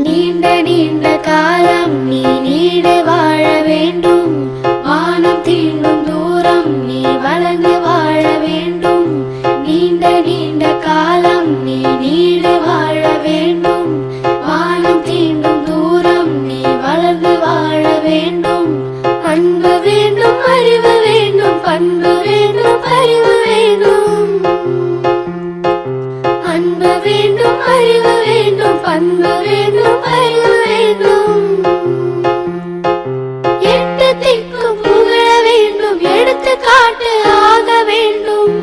நீண்ட நீண்ட காலம் நீ நீடு வாழ வேண்டும். வானம் தீண்டும் தூரம் நீ வளர்ந்து வாழ வேண்டும். நீண்ட நீண்ட காலம் நீ நீடு வாழ வேண்டும். வானம் தீண்டும் தூரம் நீ வளர்ந்து வாழ வேண்டும். அன்பு வேண்டும், அறிவு வேண்டும், பண்பு வேண்டும், அறிவு வேண்டும். அன்பு வேண்டும், அறிவு வேண்டும், பண்பு வேண்டும், அறிவு வேண்டும். எட்டு திக்கும் புகழ வேண்டும், எடுத்து காட்டு ஆக வேண்டும்.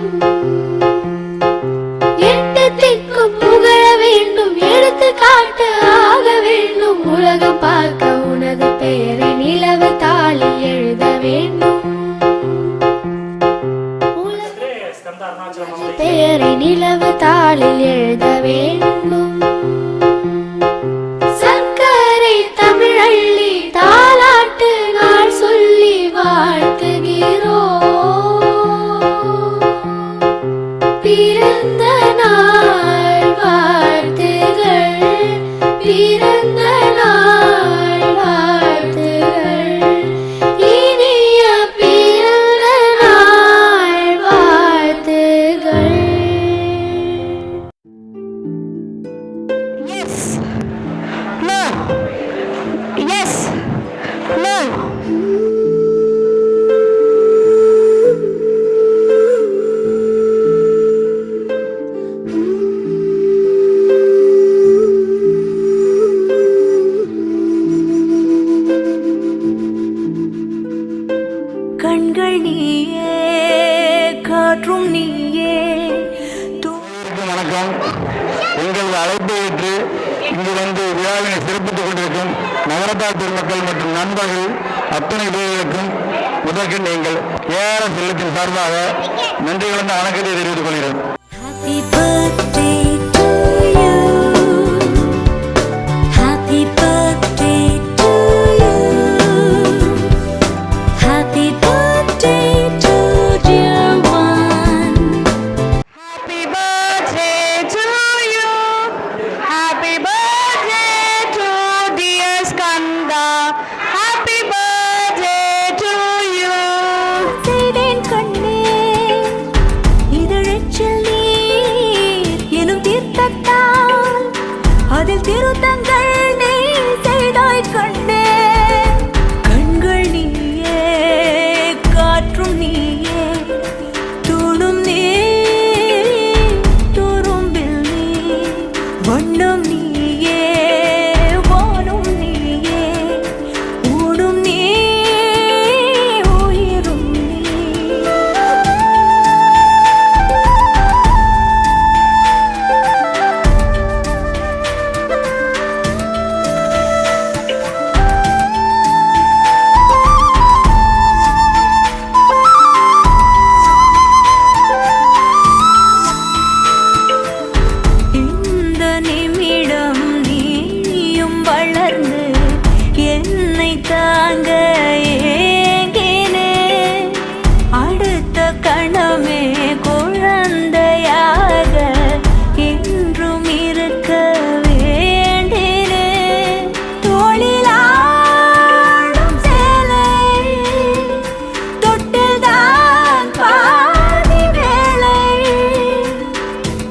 எட்டு திக்கும் புகழ வேண்டும், எடுத்து காட்டு ஆக வேண்டும். உலகம் பார்க்க உனது பெயரை நிலவு தாளில் எழுத வேண்டும். பெயரை நிலவு தாளில் எழுத வேண்டும். சர்க்கரை தமிழள்ளி தாலாட்டு நாள் சொல்லி வாழ்த்துகிறோம். பிறந்த நாள் வாழ்த்துகள், பிறந்த நாள் வாழ்த்துகள், இனிய பிறந்த நாள் வாழ்த்துகள். Yes. No. Yes. No. கண்கள் நீயே, காற்றும் நீயே. வணக்கம். உங்களது அழைப்பை ஏற்று இங்கு வந்து விழாவினை சிறப்பித்துக் கொண்டிருக்கும் நகரத்தார் பெருமக்கள் மற்றும் நண்பர்கள் அத்தனை பேர்களுக்கும் முதற்கண் நீங்கள் ஏஆர்எஸ் இல்லத்தின் சார்பாக நன்றி கலந்த வணக்கத்தை தெரிவித்துக் கொள்கிறோம். Happy birthday to you. Happy birthday to you. Happy birthday to dear one. Happy birthday to you. Happy birthday to dear Skanda. Happy birthday to you. செய்தேன் கண்ணே இதழச்சில் நீர் எனும் தீர்த்தத்தால் அதில் திருத்தங்கள் நீ செய்தாய் கண்ணே. கண்கள் நீயே, காற்றும் நீயே, தூணும் நீ, துரும்பில் நீ, வண்ணம் நீயே, வானும் நீயே, ஊடும் நீ, உயிரும் நீ. இந்த நிமிடம் நீயும் வளர்ந்து என்னை தாங்க ஏங்கினே. அடுத்த கணமே குழந்தையாக என்றும் இருக்க வேண்டினே. தோளிலாடும் சேலை தொட்டில்தான் பாதி வேளை.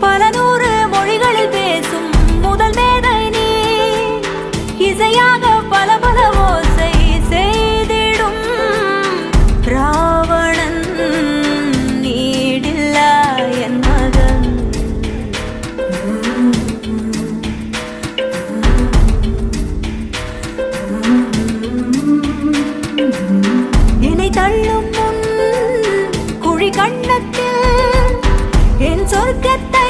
பல நூறு மொழிகளில் பேசும் முதல் மேதை நீ. இசையாக பல பல ஓசை செய்திடும் ராவணன் நீடில்லா என் மகன். என்னை தள்ளும் முன் குழி கண்ணத்தில் என் சொர்க்கத்தை